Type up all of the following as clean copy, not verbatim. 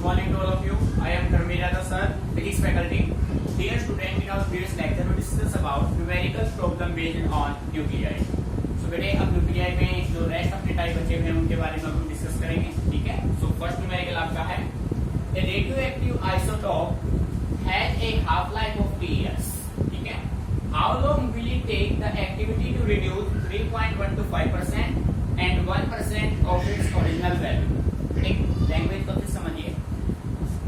Good morning to all of you. I am Dharmendra sir, physics faculty. Dear student, in our previous lecture we discuss about numerical problem based on nuclei. So बेटे अब nuclei में जो rest अपने type बचे हुए हैं उनके बारे में हम डिस्कस करेंगे, ठीक है? So फर्स्ट न्यूमेरिकल आपका है a radioactive isotope has a half life of 3 years. ठीक है? How long will it take the activity to reduce 3.125% and 1% of its original value? Language को फिर समझिए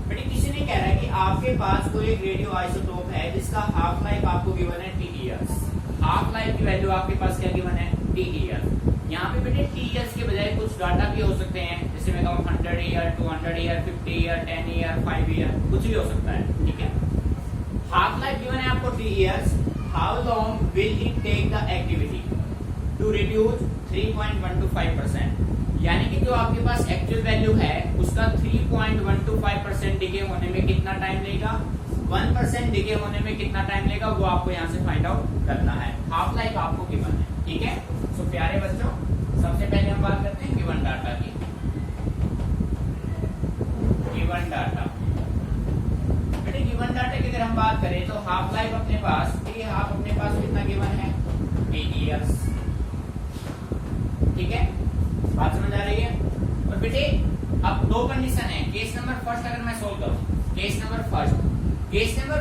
बेटे। किसी ने कह रहा है कि आपके पास कोई एक रेडियो आइसोटोप है जिसका हाफ लाइफ आपको गिवन है टी इयर्स। हाफ लाइफ की वैल्यू आपके पास क्या गिवन है? T years. यहाँ पे बेटे टी इयर्स के बजाय कुछ डाटा भी हो सकते हैं, जैसे मैं कहूँ 100 year, 200 year, 50 year, 10 year, 5 year, कुछ भी हो सकता है, ठीक है? हाफ लाइफ गिवन है आपको T years. How long will it take the activity to reduce 3.125%? यानी कि जो आपके पास एक्चुअल वैल्यू है उसका 3.125% डिके होने में कितना टाइम लेगा, 1% डिके होने में कितना टाइम लेगा, वो आपको यहाँ से फाइंड आउट करना है। हाफ लाइफ आपको गिवन है, ठीक है? सो प्यारे बच्चों, सबसे पहले हम बात करते हैं गिवन डाटा की। गिवन डाटा बेटे, गिवन डाटा की अगर हम बात करें तो हाफ लाइफ अपने पास कितना गिवन है? 8 इयर्स, ठीक है? बात समझ आ रही है? और बेटे अब दो कंडीशन है। केस नंबर फर्स्ट अगर मैं सोल्व करूं, केस नंबर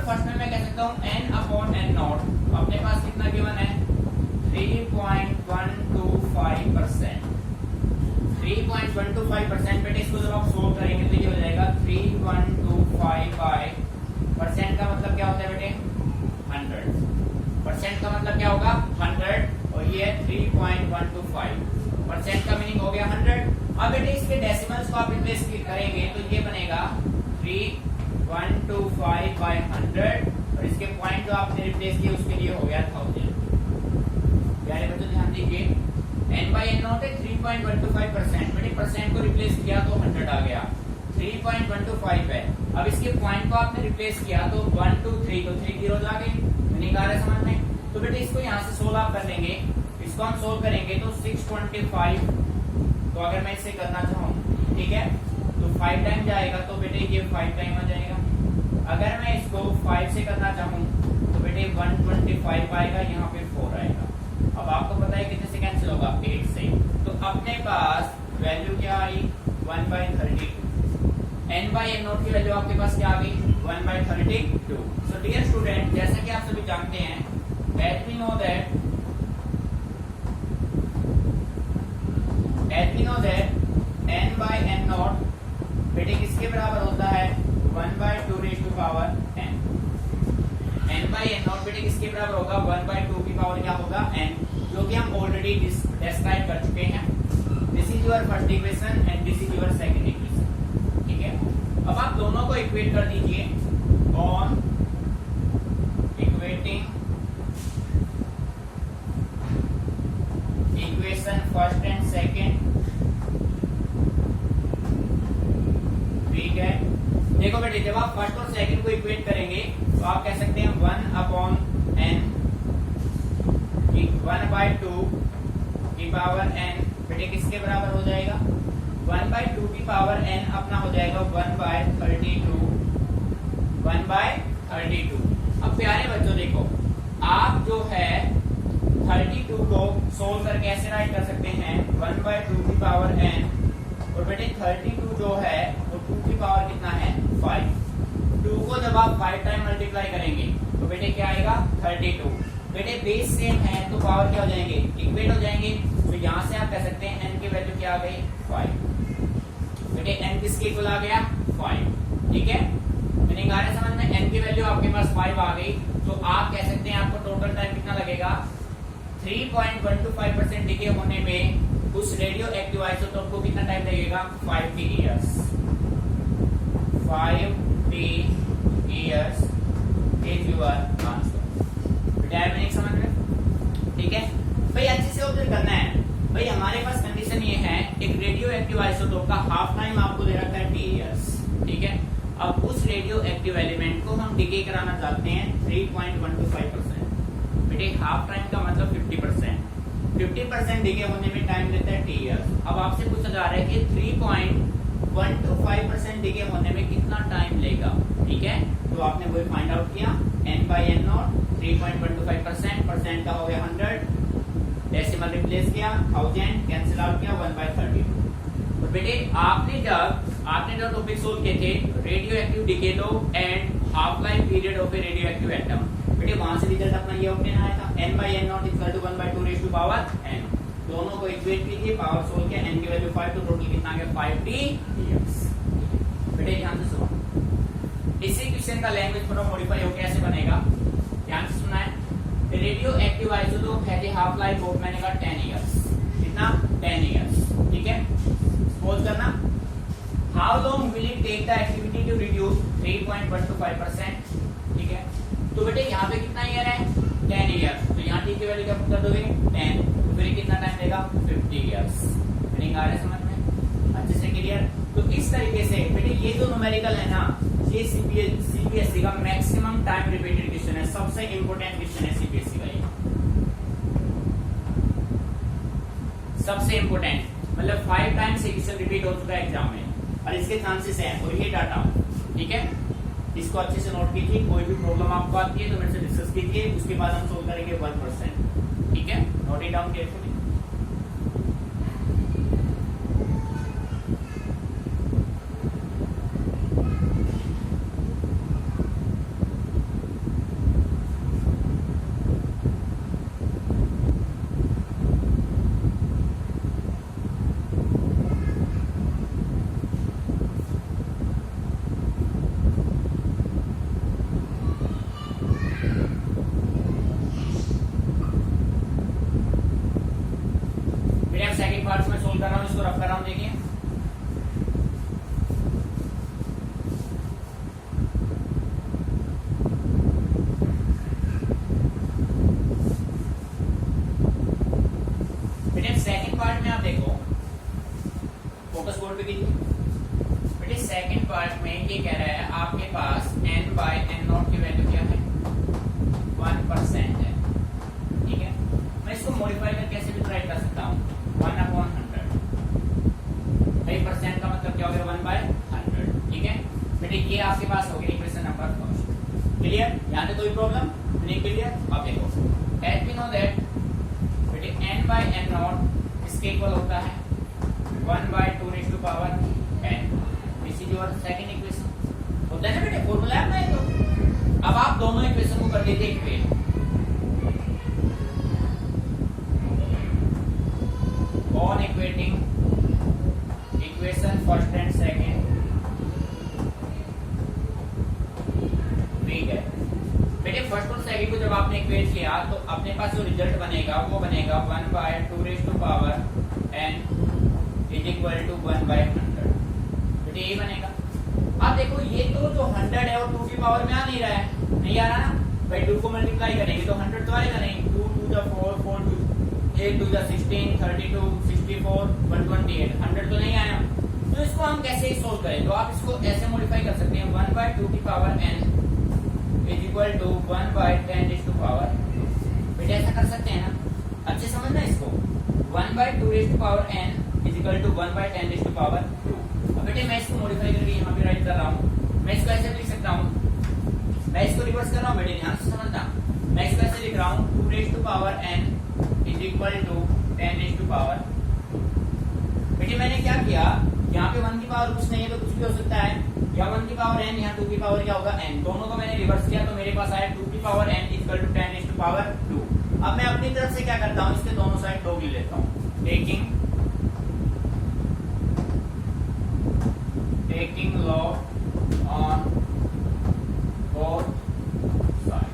फर्स्ट में मैं कह सकता हूं n अपॉन n नॉट अपने पास कितना गिवन है? 3.125%। 3.125% बेटे इसको जब आप सोल्व करेंगे तो ये हो जाएगा 3.125 बाय परसेंट का मतलब क्या होता है बेटे? 100। परसेंट का मतलब क्या होगा? 100 और ये 3.125। परसेंट का मीनिंग हो गया 100। अब बेटे इसके डेसिमल्स को आप रिप्लेस करेंगे तो ये बनेगा 3.125 बाय 100 और इसके पॉइंट जो आपने रिप्लेस किए उसके लिए हो गया 1000। प्यारे बच्चों ध्यान दीजिए, n बाय n नॉट है 3.125%। बेटे परसेंट को रिप्लेस किया तो 100 आ गया, 3.125 है। अब इसके पॉइंट को आपने रिप्लेस किया तो 1 2 3 तो 3 जीरो आ गए। मीनिंग आ रहा है समझ में? तो बेटे इसको यहाँ से सोल्व आप कर लेंगे, इसको हम सोल्व करेंगे तो 625। तो अगर मैं इसे करना चाहूँ, ठीक है, तो 5 टाइम जाएगा तो बेटे ये 5 टाइम आ जाएगा। अगर मैं इसको 5 से करना चाहूँ तो बेटे 125 आएगा, यहाँ पे 4 आएगा। अब आपको पता है कितने से कैंसिल होगा? 8 से। तो अपने पास वैल्यू क्या आई? 1/32। n बाय n नोट की वैल्यू आपके पास क्या आ गई? 1/32। सो डियर स्टूडेंट, जैसा कि आप सभी जानते हैं, as we know that n by n not बेटे किसके बराबर होता है? 1/2 raised to power n। n by n not बेटे किसके बराबर होगा? 1/2 की पावर क्या होगा? n, जो कि हम ऑलरेडी डिस्क्राइब कर चुके हैं। This is your first equation and this is your second equation, ठीक है? अब आप दोनों को इक्वेट कर दीजिए on equating equation first and second. ठीक है, देखो बेटे जब आप फर्स्ट और सेकंड को इक्वेट करेंगे तो आप कह सकते हैं 1 अपॉन n 1/2 की पावर n बेटे किसके बराबर हो जाएगा? 1/2 की पावर n अपना हो जाएगा 1/32। 1/32। अब प्यारे बच्चों देखो, आप जो है 32 को सोल्व करके ऐसे राइट कर सकते हैं 1/2 की पावर n, और बेटे 32 जो है वो 2 की पावर कितना है? 5। 2 को जब आप 5 टाइम मल्टीप्लाई करेंगे तो बेटे क्या आएगा? 32। बेटे बेस सेम है तो पावर क्या हो जाएंगे? इक्वेट हो जाएंगे। तो यहाँ से आप कह सकते हैं n की वैल्यू क्या आ गई? 5। बेटे n किसके इक्वल आ गया? 5, ठीक है? मीनिंग आ रहा है समझ में? n की वैल्यू आपके पास 5 आ गई तो आप कह सकते हैं आपको टोटल टाइम कितना लगेगा? 3.125% डिके होने में उस रेडियो एक्टिव आइसोटोप को कितना टाइम लगेगा? 5t years. 5t years is your answer. नहीं समझ में? ठीक है भाई, अच्छे से ऑब्जर्व करना है भाई। हमारे पास कंडीशन ये है, एक रेडियो एक्टिव आइसोटोप का हाफ टाइम आपको दे रखा है t इयर्स, ठीक है? अब उस रेडियो एक्टिव एलिमेंट को हम डिके कराना चाहते हैं 3.125%। बेटे हाफ टाइम का मतलब 50%। 50% डिके होने में टाइम लेता है t इयर्स। अब आपसे पूछा जा रहा है कि 1 to 5% डिके होने में कितना टाइम लेगा, ठीक है। तो आपने वो फाइंड आउट किया, n by n not 3.125%, percent का हो गया 100, डेसिमल रिप्लेस किया, 1000 कैंसिल आउट किया, 1/32। तो बेटे आपने जो टॉपिक सोल्व किए थे radio active decay low and half life period of A radio active atom, बेटे वहां से रिजल्ट अपना ये ऑब्टेन आया था, n by n not equal to 1/2 raise to power n। दोनों को इक्वेट कीजिए, पावर सोल्व किया, n की वैल्यू 5, तो टोटल कितना आ गया 5t इयर्स। बेटे ध्यान से सुनो, इसी क्वेश्चन का लैंग्वेज थोड़ा मॉडिफाई होकर ऐसे बनेगा, ध्यान से सुना है। Radio active isotope has a half life of, मैंने कहा 10 इयर्स, कितना 10 इयर्स, ठीक है। सपोज करना how long will it take the activity to reduce 3.125%, ठीक है। तो बेटे यहाँ पे कितना ईयर है 10 ईयर, तो यहाँ t की वैल्यू क्या पुट कर दोगे 10, तो फिर कितना टाइम लेगा 50 इयर्स। मीनिंग आ रहा है समझ में, अच्छे से क्लियर। तो इस तरीके से बेटे ये जो न्यूमेरिकल है ना, ये सीबीएसई का मैक्सिमम टाइम रिपीटेड क्वेश्चन है, सबसे इंपोर्टेंट क्वेश्चन है सीबीएसई का, ये सबसे इंपोर्टेंट, मतलब 5 टाइम्स ये क्वेश्चन रिपीट हो चुका है एग्जाम में और इसके चांसेस हैं, और ये डाटा, ठीक है। इसको अच्छे से नोट कीजिए, कोई भी प्रॉब्लम आपको आती है तो मेरे से डिस्कस कीजिए, उसके बाद हम सोल्व करेंगे 1%, ठीक है। Note it down carefully. Second part में सोल्व कर रहा हूं, इसको रफ कर रहा हूं, देखिए। बेटे सेकंड पार्ट में आप देखो, फोकस बोर्ड पे कीजिए। बेटे सेकंड पार्ट में ये कह रहा है आपके पास n by n नॉट की वैल्यू क्या है 1% है, ठीक है। मैं इसको मॉडिफाई करके कैसे भी राइट कर सकता हूं 1/100, भाई परसेंट का मतलब क्या हो गया 1/100, ठीक है। बेटे ये आपके पास हो गया इक्वेशन नंबर फर्स्ट, क्लियर। यहाँ पे कोई प्रॉब्लम नहीं, क्लियर। अब देखो एज वी नो दैट बेटे n by n नॉट इसके इक्वल होता है 1/2 raise to power n, this is your second equation, होता है ना बेटे, फॉर्मूला है अपना। तो अब आप दोनों इक्वेशन को कर दीजिए equate, on equating equation first and second, ठीक है। बेटे फर्स्ट और सेकंड को जब आपने इक्वेट किया तो अपने पास जो रिजल्ट बनेगा वो बनेगा 1/2 raise to power n is equal to 1/100, बेटे ये बनेगा। अब देखो ये तो जो 100 है और 2 की पावर में आ नहीं रहा है, नहीं आ रहा ना भाई, 2 को मल्टीप्लाई करेंगे तो 100 तो आएगा नहीं, 2 2 जा 4 4 2 8 2 जा 16 32 64 128, 100 तो नहीं आया। तो इसको हम कैसे सोल्व करें, तो आप इसको ऐसे मॉडिफाई कर सकते हैं 1/2 की power n is equal to 1/10 raise to power, बेटे ऐसा कर सकते हैं ना, अच्छे समझना इसको। 1/2 raise to power n is equal to 1/10 raise to power 2। अब बेटे मैं इसको मॉडिफाई करके यहाँ पे राइट कर रहा हूँ, मैं इसको ऐसे लिख सकता हूँ, मैं इसको रिवर्स कर रहा हूँ बेटे, ध्यान से समझना। मैं इसको ऐसे लिख रहा हूँ 2 raise to power n is equal to 10 raise to power. बेटे मैंने क्या किया, यहाँ पे 1 की पावर कुछ नहीं है तो कुछ भी हो सकता है, या 1 की पावर n, यहाँ 2 की पावर क्या होगा n, दोनों को मैंने रिवर्स किया तो मेरे पास आया 2 की power n equal to 10 raise to power 2। अब मैं अपनी तरफ से क्या करता हूँ, इसके दोनों साइड लॉग ले लेता हूँ, taking log on both side.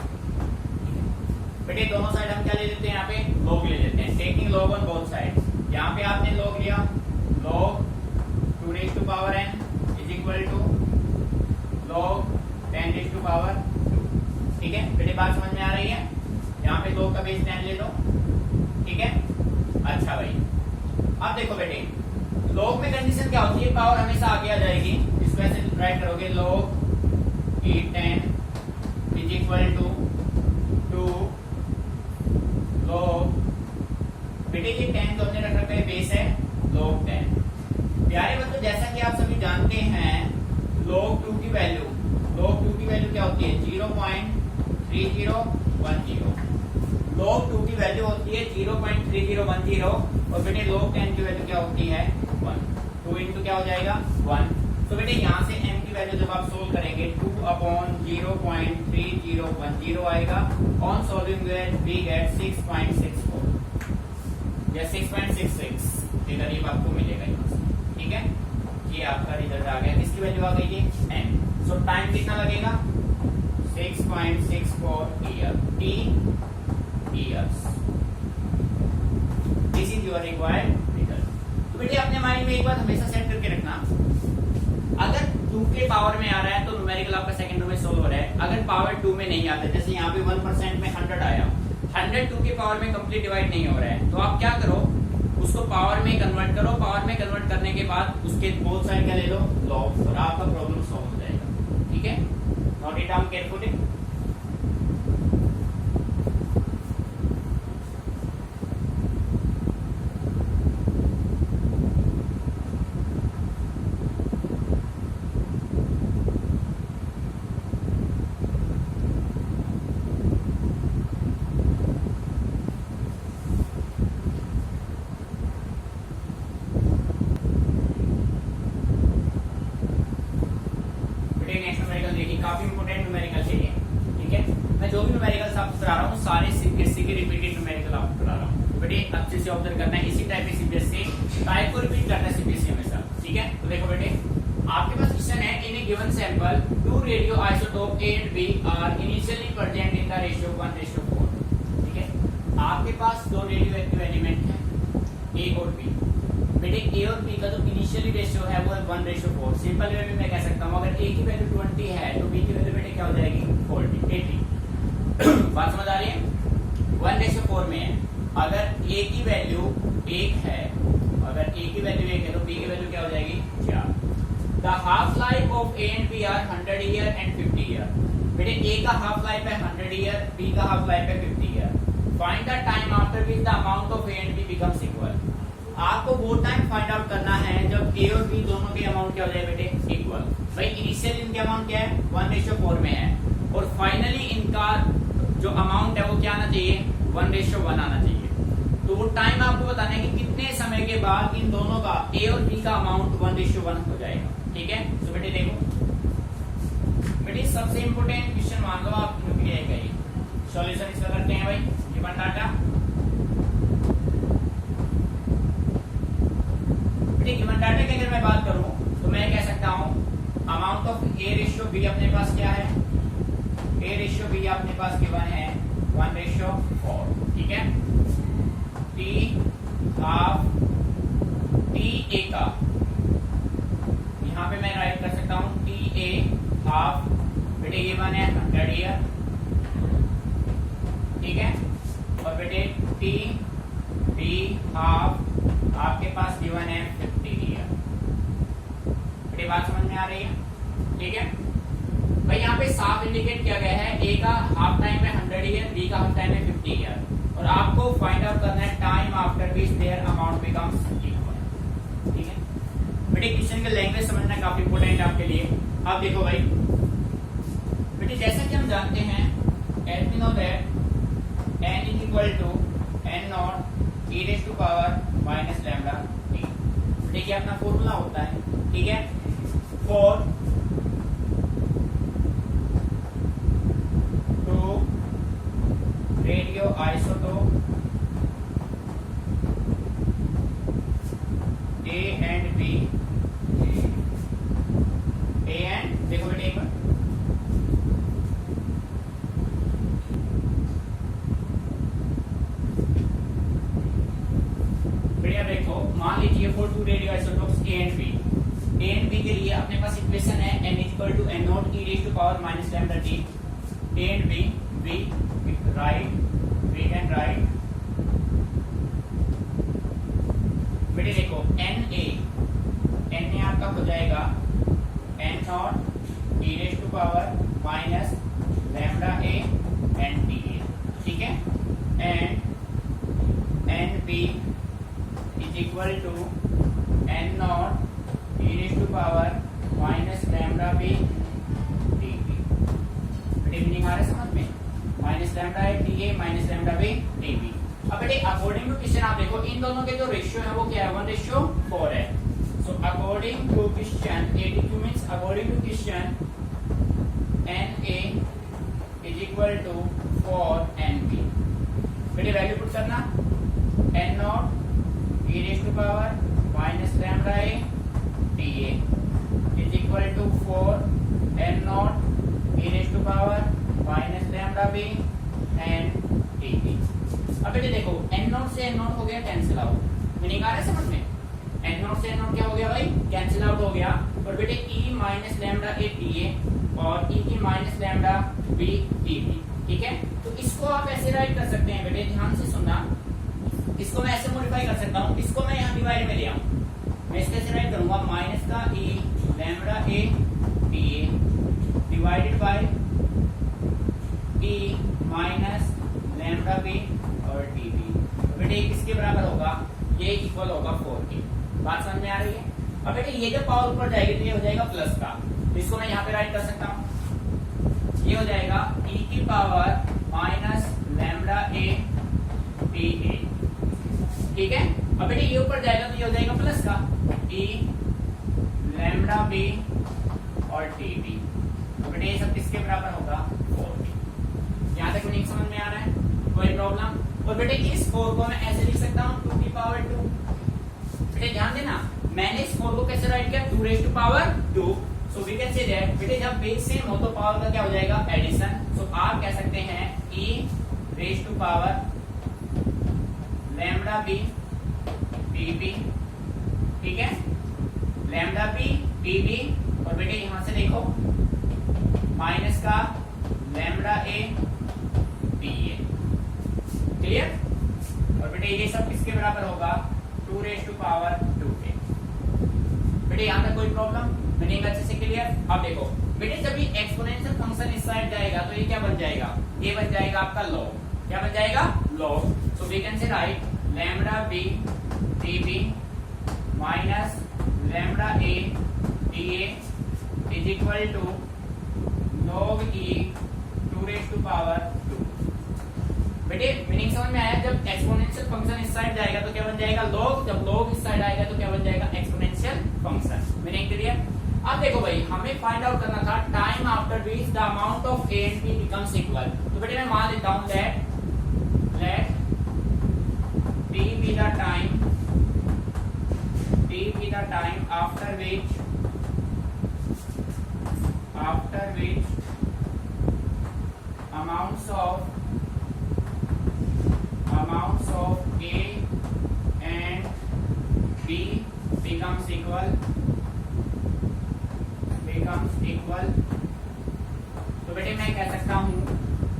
बेटे दोनों साइड हम क्या ले लेते हैं, यहाँ पे लॉग ले लेते हैं, taking log on both side. यहाँ पे आपने लॉग लिया, log 2 raise to power n is equal to log 10 raise to power 2, ठीक है। बेटे बात समझ में आ रही है, यहाँ पे लॉग का बेस 10 ले लो, ठीक है। अच्छा भाई अब देखो बेटे लॉग में कंडीशन क्या होती है, पावर हमेशा आगे आ जाएगी, इसको ऐसे राइट करोगे log E10 is equal to 2 log, बेटे ये 10 तो अपने रख रखा है बेस है log 10, प्यारे बच्चों जैसा कि आप सभी जानते हैं log 2 की वैल्यू क्या होती है 0.3010। log 2 की वैल्यू होती है 0.3010 और बेटे log 10 की वैल्यू क्या होती है 1। 2 इंटू क्या हो जाएगा 1। तो बेटे यहाँ से m की वैल्यू जब आप सोल्व करेंगे 2/0.3010 आएगा। ऑन सोल्विंग वी गेट 6.64 या 6.66 ये करीब आपको मिलेगा यहाँ से। ठीक है, ये आपका रिजल्ट आ गया। किसकी वैल्यू आ गई है n। सो टाइम कितना लगेगा 6.64 year t years। This is your required result. तो बेटे अपने माइंड में एक बात हमेशा सेट करके रखना, अगर 2 के पावर में आ रहा है तो न्यूमेरिकल आपका सेकंड में सोल्व हो रहा है। अगर पावर 2 में नहीं आता, जैसे यहाँ पे 1% में 100 आया, 100 2 के पावर में कंप्लीट डिवाइड नहीं हो रहा है, तो आप क्या करो उसको पावर में कन्वर्ट करो। पावर में कन्वर्ट करने के बाद उसके बोथ साइड क्या ले लो लॉग, और आपका प्रॉब्लम सॉल्व हो जाएगा। ठीक है, नोट इट डाउन केयरफुली। काफी इंपोर्टेंट न्यूमेरिकल चाहिए। ठीक है, मैं जो भी न्यूमेरिकल्स आपको करा रहा हूँ सारे सीबीएसई के रिपीटेड न्यूमेरिकल आपको करा रहा हूँ। बेटे अच्छे से ऑब्जर्व करना है, इसी टाइप के सीबीएसई टाइप को रिपीट करना है सीबीएसई हमेशा। ठीक है, तो देखो बेटे आपके पास क्वेश्चन है in a given sample 2 radio isotope A and B are initially present in the ratio 1:4। ठीक है, आपके पास दो रेडियो एक्टिव एलिमेंट है A और B। बेटे A और B का जो इनिशियली रेशियो है वो है 1:4। सिंपल वे में मैं कह सकता हूँ अगर A की वैल्यू 20 है तो B की वैल्यू बेटे क्या हो जाएगी 80। बात समझ आ रही है, 1:4 में है। अगर A की वैल्यू 1 है, अगर A की वैल्यू 1 है तो B की वैल्यू क्या हो जाएगी 4। The half life of A and B are 100 year and 50 year. बेटे A का हाफ लाइफ है 100 ईयर, B का हाफ लाइफ है 50 year. Find the time after which the amount of A and B becomes equal. आपको वो time find out करना है जब A और B दोनों के अमाउंट क्या हो जाए बेटे इक्वल। भाई इनिशियल इनके अमाउंट क्या है 1:4 में है, और फाइनली इनका जो अमाउंट है वो क्या आना चाहिए 1:1 आना चाहिए। तो वो टाइम आपको बताना है कि कितने समय के बाद इन दोनों का A और B का अमाउंट 1:1 हो जाएगा। ठीक है, तो बेटे देखो बेटे सबसे इंपोर्टेंट क्वेश्चन मान लो आप न्यूक्लियर का ही सॉल्यूशन इसका करते हैं। भाई गिवन डाटा गिवन डाटा की अगर मैं बात करूं तो मैं कह सकता हूं अमाउंट ऑफ A/B अपने पास क्या है, A/B अपने पास गिवन है 1:4। ठीक है, T हाफ TA का यहाँ पे मैं राइट कर सकता हूँ TA हाफ बेटे गिवन है 100 ईयर। ठीक है, और बेटे TB हाफ आपके पास गिवन है 50 ईयर। बेटे बात समझ में आ रही है। ठीक है भाई, यहाँ पे साफ इंडिकेट किया गया है A का हाफ टाइम है 100 ईयर, B का हाफ टाइम है 50 ईयर, और आपको फाइंड आउट करना है time after which their amount becomes equal. ठीक है बेटे, क्वेश्चन का लैंग्वेज समझना काफी इंपोर्टेंट है आपके लिए। अब देखो भाई बेटे जैसा कि हम जानते हैं as we know that n is equal to n naught e raised to power minus lambda t। देखिए अपना फॉर्मूला होता है। ठीक है, for 2 radio isotope A and B, A and देखो बेटे एक बार देखो मान लीजिए for 2 radio isotopes A and B के लिए अपने पास इक्वेशन है n equal to n naught e raised to power minus lambda t। A and B we can write बेटे देखो NA आपका हो जाएगा n naught e raised to power minus lambda a and t। ठीक है, and NB is equal to N naught e raise to power minus lambda B D B. Meaning आ रहा है समझ में? माइनस लैम्डा है D A minus lambda B D B. अब बेटे अकॉर्डिंग टू क्वेश्चन आप देखो इन दोनों के जो रेशियो है वो क्या है, 1:4 है। So according to question ADQ means according to question NA is equal to 4NB। बेटे वैल्यू पुट करना, N not e raise to power minus lambda A D A is equal to 4 N not e raise to power minus lambda B and D B. अब बेटे देखो N not से N not हो गया cancel out. Meaning आ रहा है समझ में? एन नॉट से एन नॉट क्या हो गया भाई, कैंसिल आउट हो गया। और बेटे e minus lambda A D A और ई की minus lambda B D B. ठीक है, तो इसको आप ऐसे राइट कर सकते हैं बेटे, ध्यान से सुनना। इसको मैं ऐसे मॉडिफाई कर सकता हूँ, इसको मैं यहाँ डिवाइड में ले आऊँ। मैं इसको ऐसे राइट करूंगा माइनस का e lambda A D A divided by e minus lambda B और डी बी। बेटे किसके बराबर होगा, ये इक्वल होगा 4 के। बात समझ में आ रही है? अब बेटे ये जब पावर ऊपर जाएगी तो ये हो जाएगा प्लस का, तो इसको मैं यहाँ पे राइट कर सकता हूँ। ये हो जाएगा e की power minus lambda A D ए। ठीक है, अब बेटे ये ऊपर जाएगा तो ये हो जाएगा प्लस का e लैम्डा बी और डी बी। तो बेटे ये सब किसके बराबर होगा, 4 के। यहाँ तक मीनिंग समझ में आ रहा है? कोई प्रॉब्लम? और बेटे इस 4 को मैं ऐसे लिख सकता हूँ 2 की पावर 2। बेटे ध्यान देना, मैंने इस 4 को कैसे राइट किया, 2 raise to power 2। So we can say that बेटे जब बेस सेम हो तो पावर का क्या हो जाएगा, एडिशन। सो आप कह सकते हैं e raise to power lambda B D B. ठीक है, लैम्डा बी डी बी। और बेटे यहां से देखो माइनस का lambda A D A. Clear? और बेटे ये सब किसके बराबर होगा, 2 रेज टू पावर 2 के। बेटे यहाँ तक कोई प्रॉब्लम? मीनिंग अच्छे से क्लियर? अब देखो बेटे जब ये एक्सपोनेंशियल फंक्शन इस साइड जाएगा तो ये क्या बन जाएगा, ये बन जाएगा आपका लॉग। क्या बन जाएगा, log. So we can say write lambda B D B minus lambda A D A is equal to log e 2 raise to power 2। बेटे मीनिंग समझ में आया? जब एक्सपोनेंशियल फंक्शन इस साइड जाएगा तो क्या बन जाएगा, लॉग। जब लॉग इस साइड आएगा तो क्या बन जाएगा, एक्सपोनेंशियल फंक्शन। Meaning clear? अब देखो भाई हमें फाइंड आउट करना था time after which the amount of A and B becomes equal. तो बेटे मैं मान लेता हूं let t be the time after which amounts of A and B becomes equal। तो बेटे मैं कह सकता हूं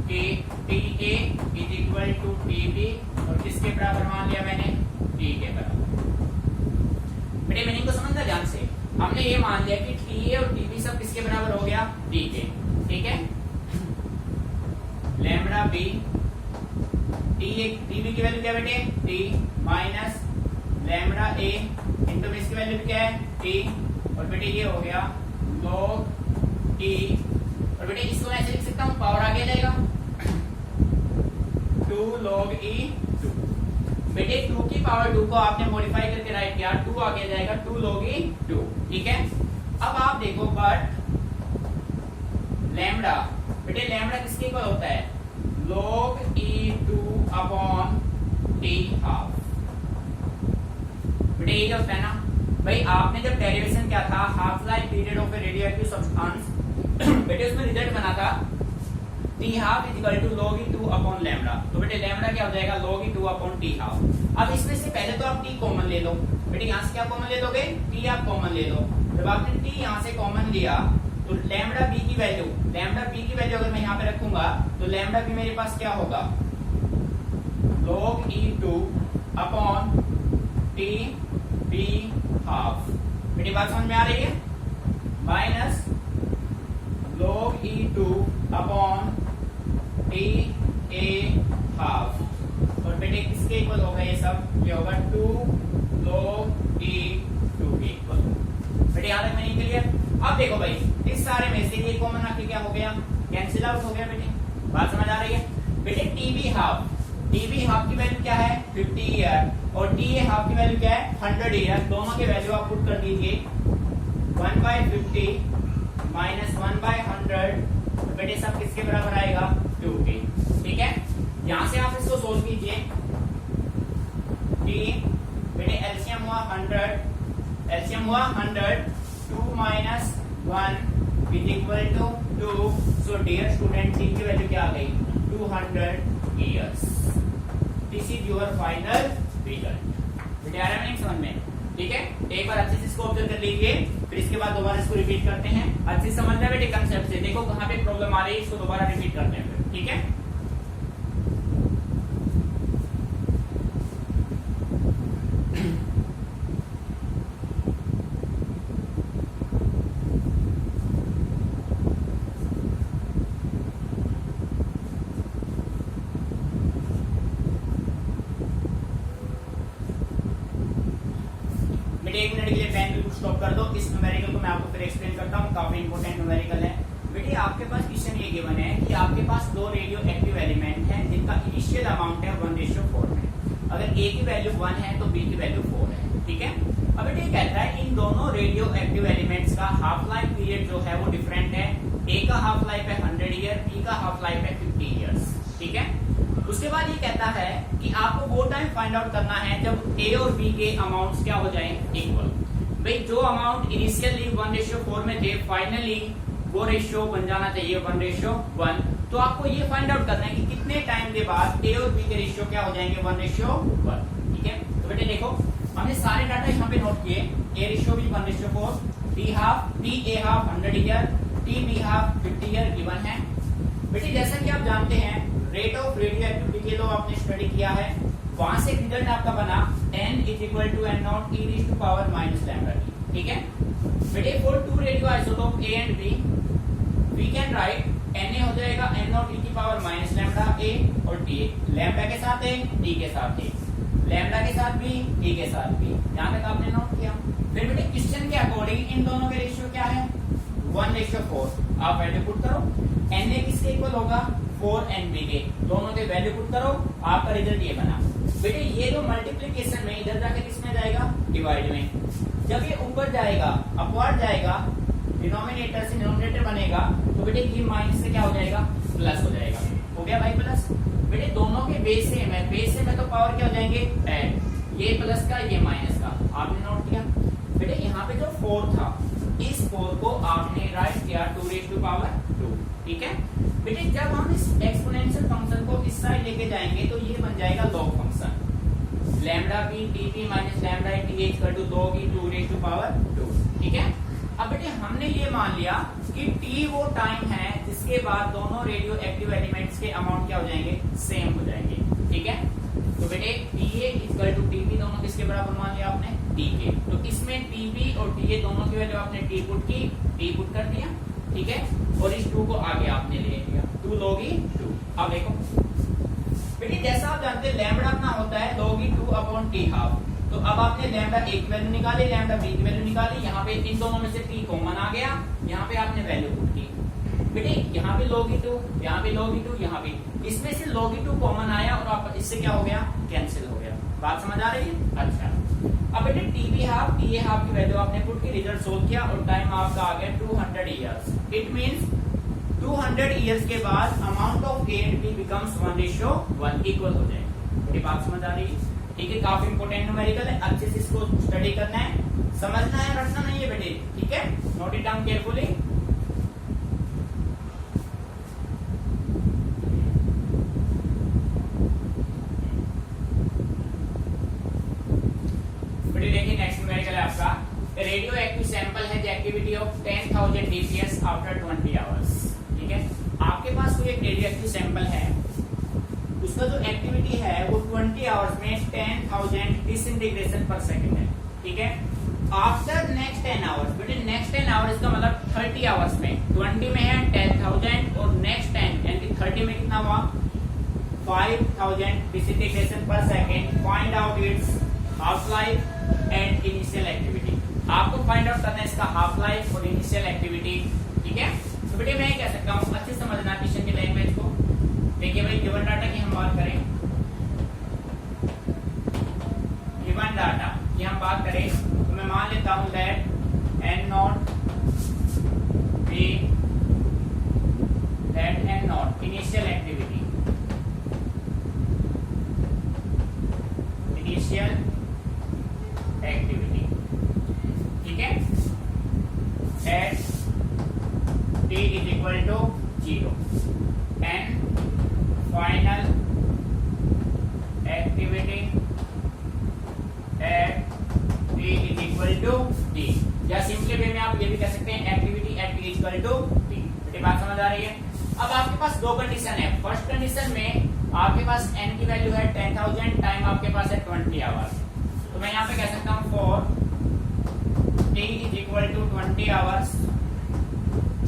कि TA is equal to TB और किसके बराबर मान लिया मैंने, D के बराबर। बेटे मीनिंग को समझना ध्यान से। हमने ये मान लिया कि TA और TB सब किसके बराबर हो गया, D के। ठीक है, लैम्डा B TB की वैल्यू क्या बेटे, T minus lambda A into इसकी वैल्यू क्या है, T। और बेटे ये हो गया log E। और बेटे इसको मैं ऐसे लिख सकता हूँ, पावर आगे जाएगा 2 log E 2। बेटे 2 की पावर 2 को आपने मॉडिफाई करके राइट किया, 2 आगे जाएगा 2 log E 2। ठीक है, अब आप देखो बट लैम्डा, बेटे लैम्डा किसके इक्वल होता है, log E2 upon T half. बेटे ये होता है ना भाई, आपने जब डेरिवेशन किया था half life period of a radioactive substance, बेटे उसमें रिजल्ट बना था T half is equal to log E2 upon lambda. तो बेटे लैम्डा क्या हो जाएगा, log E2 upon T half. अब इसमें से पहले तो आप T कॉमन ले लो। बेटे यहाँ से क्या कॉमन ले लोगे, T आप कॉमन ले लो। जब आपने T यहाँ से कॉमन लिया तो लैम्डा B की वैल्यू अगर मैं यहाँ पे रखूंगा तो लैम्डा B मेरे पास क्या होगा, log E2 upon TB half. मेरी बात समझ में आ रही है, minus log E2 upon TA half. और बेटे किसके इक्वल होगा ये सब, ये होगा 2 log E2 आउट हो गया बेटे, बात समझ आ रही है बेटे। टीवी हाफ की वैल्यू क्या है 50 ईयर और टीए हाफ की वैल्यू क्या है 100 ईयर, दोनों के वैल्यू आप पुट कर दीजिए 1/50 माइनस 1/100, तो बेटे सब किसके बराबर आएगा 2 के। ठीक है, यहां से आप इसको सोल्व कीजिए। टी बेटे एलसीएम हुआ 100, 2 minus 1 is equal to 2। So dear student T की वैल्यू क्या आ गई 200 years. This is your final result. बेटे आ रहा है नहीं समझ में? ठीक है, एक बार अच्छे से इसको ऑब्जर्व कर लीजिए, फिर इसके बाद दोबारा इसको रिपीट करते हैं। अच्छे से समझना है बेटे कंसेप्ट से, देखो कहां पे प्रॉब्लम आ रही है, इसको दोबारा रिपीट करते हैं। ठीक है, बेटे 1 मिनट के लिए पेन बिल्कुल स्टॉप कर दो। इस न्यूमेरिकल को मैं आपको फिर एक्सप्लेन करता हूँ, काफी इंपॉर्टेंट न्यूमेरिकल है। बेटे आपके पास क्वेश्चन ये गिवन है कि आपके पास दो रेडियो एक्टिव एलिमेंट है जिनका इनिशियल अमाउंट है 1:4 में। अगर ए की वैल्यू 1 है तो बी की वैल्यू 4 है। ठीक है, अब बेटे ये कहता है इन दोनों रेडियो एक्टिव एलिमेंट्स का हाफ लाइफ पीरियड जो है वो डिफरेंट है। ए का हाफ लाइफ है 100 ईयर, बी का हाफ लाइफ है 50 ईयर्स। ठीक है, उसके बाद ये कहता है कि आपको वो टाइम फाइंड आउट करना है जब ए और बी के अमाउंट्स क्या हो जाएं इक्वल। भाई जो अमाउंट इनिशियली 1:4 में थे, फाइनली वो रेशियो बन जाना चाहिए 1:1। तो आपको ये फाइंड आउट करना है कि कितने टाइम के बाद ए और बी के रेशियो क्या हो जाएंगे 1:1। ठीक है, तो बेटे देखो हमने सारे डाटा यहाँ पे नोट किए। ए रेशियो भी 1:4, T A half 100 year, T B half 50 year given है। बेटे जैसा कि आप जानते हैं रेट ऑफ रेडियो एक्टिविटी के लो आपने स्टडी किया है, वहां से रिजल्ट आपका बना n = n0 e⁻ λ। ठीक है बेटे, for two radio isotope A and B we can write Na हो जाएगा n0 e⁻ λ और Ta लैम्डा के साथ A, D के साथ A, लैम्डा के साथ B, D के साथ B। यहाँ तक आपने नोट किया। फिर बेटे क्वेश्चन के अकॉर्डिंग इन दोनों के रेशियो क्या है 1:4। आप वैल्यू पुट करो, Na किसके इक्वल होगा 4NB के, दोनों के वैल्यू पुट करो, आपका रिजल्ट ये बना। बेटे ये जो मल्टीप्लिकेशन में इधर जाके किसमें जाएगा डिवाइड में। जब ये ऊपर जाएगा अपवर्ड जाएगा, डिनोमिनेटर से डिनोमिनेटर बनेगा, तो बेटे ये माइनस से क्या हो जाएगा प्लस हो जाएगा। हो गया भाई प्लस। बेटे दोनों के बेस सेम है, बेस सेम है तो पावर क्या हो जाएंगे ऐड, ये प्लस का ये माइनस का। आपने नोट किया बेटे यहाँ पे जो 4 था इस 4 को आपने राइट किया 2⁻²। ठीक है बेटे, जब हम इस एक्सपोनेंशियल फंक्शन को इस साइड लेके जाएंगे तो ये बन जाएगा log function lambda B TP minus lambda T equal to 2 ठीक है। अब बेटे हमने ये मान लिया कि टी वो टाइम है जिसके बाद दोनों रेडियो एक्टिव एलिमेंट्स के अमाउंट क्या हो जाएंगे सेम हो जाएंगे। ठीक है, तो बेटे टीए इक्वल टू टीपी दोनों किसके बराबर मान लिया आपने टी के, तो इसमें टीपी और टीए दोनों की वैल्यू आपने टी पुट कर दिया। ठीक है, और इस 2 को आगे आपने ले लिया 2 log 2। अब देखो बेटे जैसा आप जानते हैं लैम्डा अपना होता है log 2/t²। तो अब आपने लैम्डा ए की वैल्यू निकाली, लैम्डा बी की वैल्यू निकाली, यहाँ पे इन दोनों में से t कॉमन आ गया, यहाँ पे आपने वैल्यू पुट की। बेटे यहाँ पे log 2, यहाँ पे log 2, यहाँ पे इसमें से log 2 कॉमन आया और आप इससे क्या हो गया कैंसिल हो गया। बात समझ आ रही है? अच्छा, अब बेटे टीबी हाफ टीए हाफ की वैल्यू आपने पुट की, रिजल्ट सोल्व किया और टाइम आपका आ गया 200 इयर्स। इट मींस 200 इयर्स के बाद amount of A and B becomes 1:1 equal हो जाएगा। मेरी बात समझ आ रही है? ठीक है, काफी इंपोर्टेंट न्यूमेरिकल है, अच्छे से इसको स्टडी करना है, समझना है, रटना नहीं है बेटे। ठीक है, नोट इट डाउन केयरफुली। बेटे देखिए नेक्स्ट न्यूमेरिकल है आपका रेडियो एक्टिव सैंपल है the activity of 10,000 dps after 20 hours. ठीक है, आपके पास कोई एक रेडियो एक्टिव सैंपल है, उसका जो एक्टिविटी है वो 20 आवर्स में 10,000 डिसइंटीग्रेशन पर सेकंड है। ठीक है, आफ्टर नेक्स्ट 10 आवर्स, बेटे नेक्स्ट 10 आवर्स का मतलब 30 आवर्स में 20 में है 10,000 और नेक्स्ट 10 यानी कि 30 में कितना हुआ 5,000 डिसइंटीग्रेशन पर second. Find out it's half life and initial activity. आपको फाइंड आउट करना है इसका हाफ लाइफ और इनिशियल एक्टिविटी। ठीक है, तो बेटे मैं कह सकता हूँ अच्छे समझना क्वेश्चन देखिए भाई गिवन डाटा की हम बात करें, गिवन डाटा की हम बात करें तो मैं मान लेता हूं that n not be that n not initial activity, initial activity, ठीक है, at t is equal to 0 and final activity at t is equal to t, या सिंपली वे में आप ये भी कह सकते हैं activity at t is equal to t। बेटे बात समझ आ रही है? अब आपके पास दो कंडीशन है। फर्स्ट कंडीशन में आपके पास n की वैल्यू है 10,000, टाइम आपके पास है 20 आवर्स, तो मैं यहाँ पे कह सकता हूँ for t is equal to 20 hours,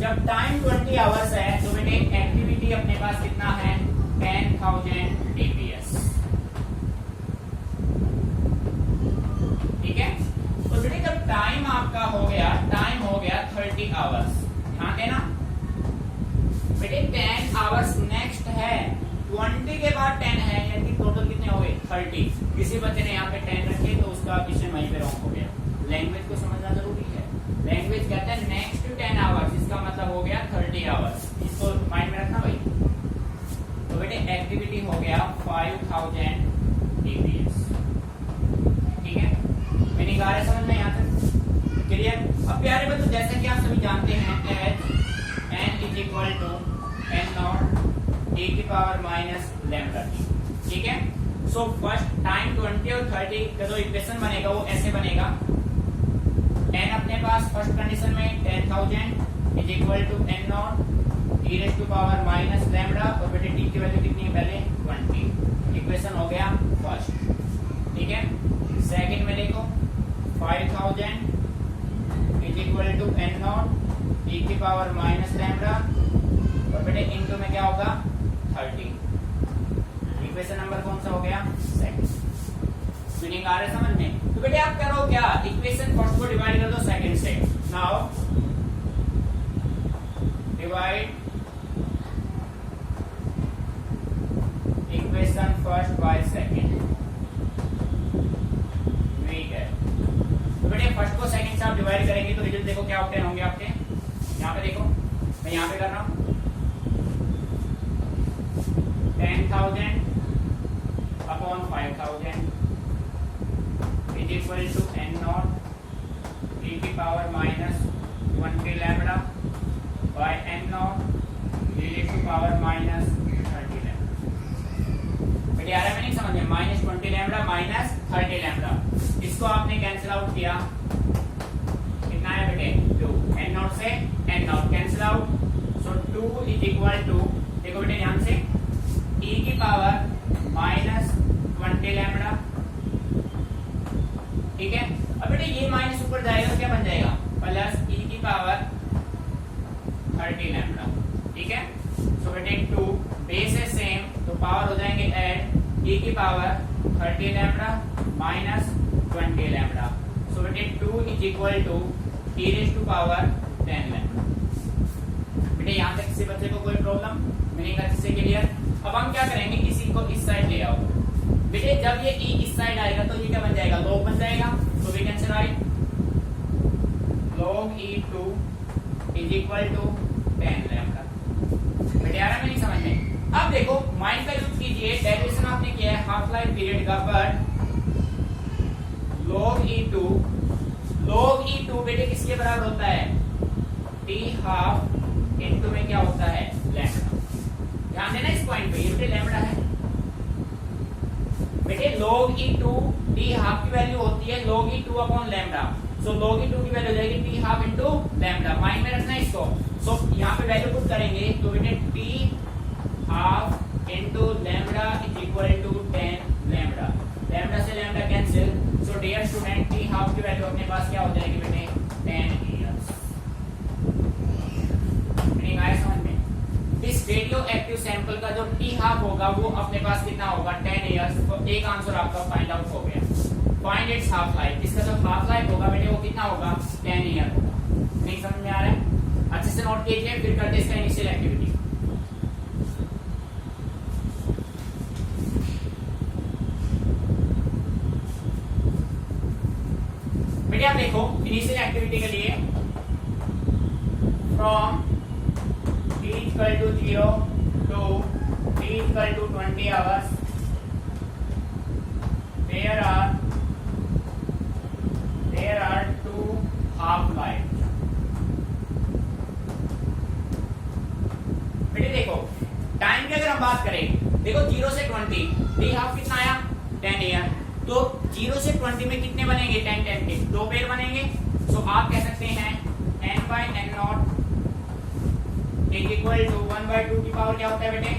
जब टाइम 20 आवर्स है तो बेटे एक्टिविटी अपने पास कितना है 10,000 dps, ठीक है। तो बेटे जब टाइम आपका हो गया, टाइम हो गया 30 आवर्स, ध्यान देना बेटे 10 आवर्स नेक्स्ट है, 20 के बाद 10 है, यानी टोटल कितने हो गए 30। किसी बच्चे ने यहाँ पे 10 रखे तो उसका क्वेश्चन वहीं पे रॉन्ग हो गया। लैंग्वेज को समझना जरूरी है। लैंग्वेज कहता है नेक्स्ट 10 आवर्स, इसका मतलब हो गया 30 आवर्स, इसको माइंड में रखना भाई। तो बेटे एक्टिविटी हो गया 5000 dps, ठीक है। मीनिंग आ रहा है समझ में यहाँ तक? क्लियर? अब प्यारे बच्चों जैसे कि आप सभी जानते हैं H n is equal to n not e की पावर माइनस लैम्डा t, ठीक है। सो फर्स्ट टाइम 20 और 30 का जो इक्वेशन बनेगा वो ऐसे बनेगा, n अपने पास फर्स्ट कंडीशन में 10,000 is equal to n not e raise to power minus lambda, और बेटे t की वैल्यू कितनी है पहले 20, इक्वेशन हो गया फर्स्ट, ठीक है। सेकंड में देखो 5000 is equal to n not e की पावर माइनस लैम्डा, और बेटे इनटू में क्या होगा 30, इक्वेशन नंबर कौन सा हो गया सेकंड। मीनिंग आ रहा है समझ में? तो बेटे आप करो क्या, इक्वेशन फर्स्ट को डिवाइड कर दो सेकंड से। Now divide equation first by second, ठीक है। तो बेटे फर्स्ट को सेकंड से आप डिवाइड करेंगे तो रिजल्ट देखो क्या ऑब्टेन होंगे आपके। यहाँ पे देखो, मैं यहाँ पे कर रहा हूँ 10,000 upon 5,000 is equal to n not e की power minus 20 lambda by n not e raise to power minus 30 lambda. बेटे आ रहा है मैंने समझ में, माइनस 20 लैम्डा माइनस 30 लैम्डा, इसको आपने कैंसिल आउट किया, कितना है बेटे 2, n नॉट से n not cancel out, so 2 is equal to, देखो बेटे ध्यान से, e की पावर माइनस 20 लैम्डा, ठीक है। अब बेटे ये माइनस ऊपर जाएगा तो क्या बन जाएगा प्लस e की पावर 30 लैम्डा, ठीक है। सो बेटे 2 बेस है सेम तो पावर हो जाएंगे ऐड e की power 30 lambda minus 20 lambda, so बेटे 2 is equal to e raise to power 10 lambda. बेटे यहाँ तक किसी बच्चे को कोई प्रॉब्लम? मीनिंग अच्छे से क्लियर? अब हम क्या करेंगे, इसी को इस साइड ले आओ। बेटे जब ये e इस साइड आएगा तो ये क्या बन जाएगा log बन जाएगा, तो we can say write log e2 is equal to 10 lambda. बेटे आ रहा है मेरी समझ में? अब देखो माइंड का यूज कीजिए, डेरिवेशन आपने किया है हाफ लाइफ पीरियड का, बट log e2 बेटे किसके बराबर होता है t हाफ इनटू में क्या होता है लैम्डा। ध्यान देना इस पॉइंट पे, ये बेटे लैम्डा है बेटे, log e2 t हाफ की वैल्यू होती है log e2 अपॉन लैम्डा, सो log e2 की वैल्यू हो जाएगी t half into lambda, mind में रखना है इसको। सो यहाँ पे वैल्यू पुट करेंगे तो बेटे t half into lambda is equal to 10 lambda, lambda से lambda cancel, so dear student t half की वैल्यू अपने पास क्या हो जाएगी बेटे 10 इयर्स। मीनिंग आया समझ में? इस रेडियो एक्टिव सैंपल का जो टी हाफ होगा वो अपने पास कितना होगा 10 इयर्स, तो एक आंसर आपका फाइंड आउट हो गया। फाइंड इट्स हाफ लाइफ, इसका जो हाफ लाइफ होगा बेटे वो कितना होगा 10 ईयर होगा। नहीं समझ में आ रहा है? अच्छे से नोट कीजिए, फिर करते इसका इनिशियल एक्टिविटी। बेटे आप देखो इनिशियल एक्टिविटी के लिए from t equal to 0 to t equal to 20 hours there are two half lives. बेटे देखो टाइम की अगर हम बात करें, देखो 0 से 20 डी हाफ कितना आया 10 ईयर, तो 0 से 20 में कितने बनेंगे 10 10 के दो पेयर बनेंगे। सो आप कह सकते हैं n by n not is equal to 1/2 की पावर क्या होता है बेटे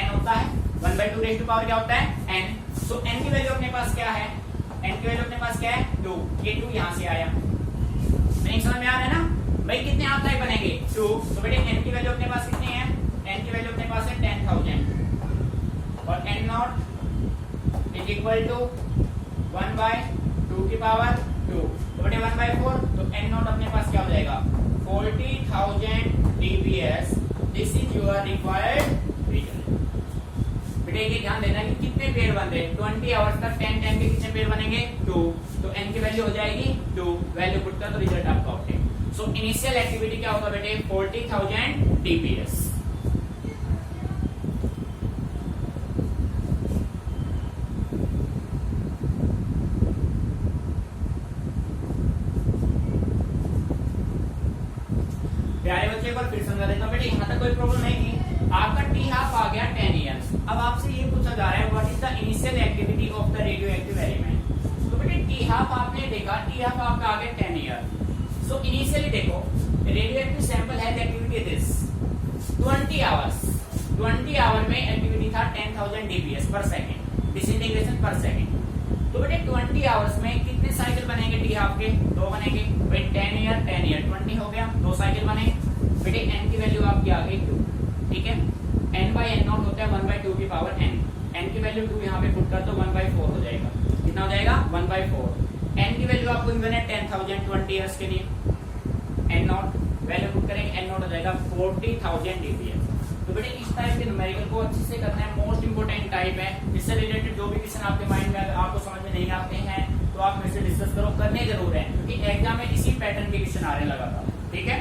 n होता है 1/2 रेज़ टू पावर क्या होता है n। सो n की वैल्यू अपने पास क्या है, n की वैल्यू अपने पास क्या है 2, ये 2 यहां से आया, नहीं समझ में आ रहा है ना भाई कितने हाफ लाइफ बनेंगे 2। तो बेटे n की वैल्यू अपने पास कितनी है, n की वैल्यू अपने पास है 10,000 और n not is equal to 1/2 की पावर 2, तो बेटे 1/4, तो n नॉट अपने पास क्या हो जाएगा 40,000 dps। This is your required result. बेटे ये ध्यान देना कि कितने पेयर बन रहे हैं 20 आवर्स तक 10 10 के कितने पेयर बनेंगे 2, तो n की वैल्यू हो जाएगी 2, वैल्यू पुट कर तो रिजल्ट आपका आउट है। सो इनिशियल एक्टिविटी क्या होगा बेटे 40,000 dps। प्यारे बच्चे एक बार फिर समझा देता हूं बेटे, यहाँ तक कोई प्रॉब्लम नहीं थी। आपका टी हाफ आ गया 10 इयर्स। अब आपसे ये पूछा जा रहा है what is the initial activity of the radio active element. तो बेटे टी हाफ आपने देखा, टी हाफ आपका आ गया 10 ईयर। सो इनिशियली देखो radio active sample has activity this 20 hours. 20 hour में एक्टिविटी था 10,000 dps पर सेकंड, डिसइंटीग्रेशन पर सेकंड। तो बेटे 20 आवर्स में कितने साइकिल बनेंगे टी हाफ के, 2 बनेंगे। भाई 10 ईयर 20 हो गया, 2 साइकिल बने। बेटे n की वैल्यू आपकी आ गई 2, ठीक है। n by n नॉट होता है 1/2 की पावर n, n की वैल्यू 2 यहाँ पे पुट कर तो 1/4 हो जाएगा। कितना हो जाएगा 1/4। n की वैल्यू आपको गिवन है 10,000 20 इयर्स के लिए, n नॉट वैल्यू पुट करेंगे n नॉट हो जाएगा 40,000 dps। तो बेटे इस टाइप के न्यूमेरिकल को अच्छे से करना है, मोस्ट इंपोर्टेंट टाइप है। इससे रिलेटेड जो भी क्वेश्चन आपके माइंड में अगर आपको समझ में नहीं आते हैं तो आप मेरे से डिस्कस करो, करने जरूर है क्योंकि एग्जाम में इसी पैटर्न के क्वेश्चन आ रहे लगातार, ठीक है।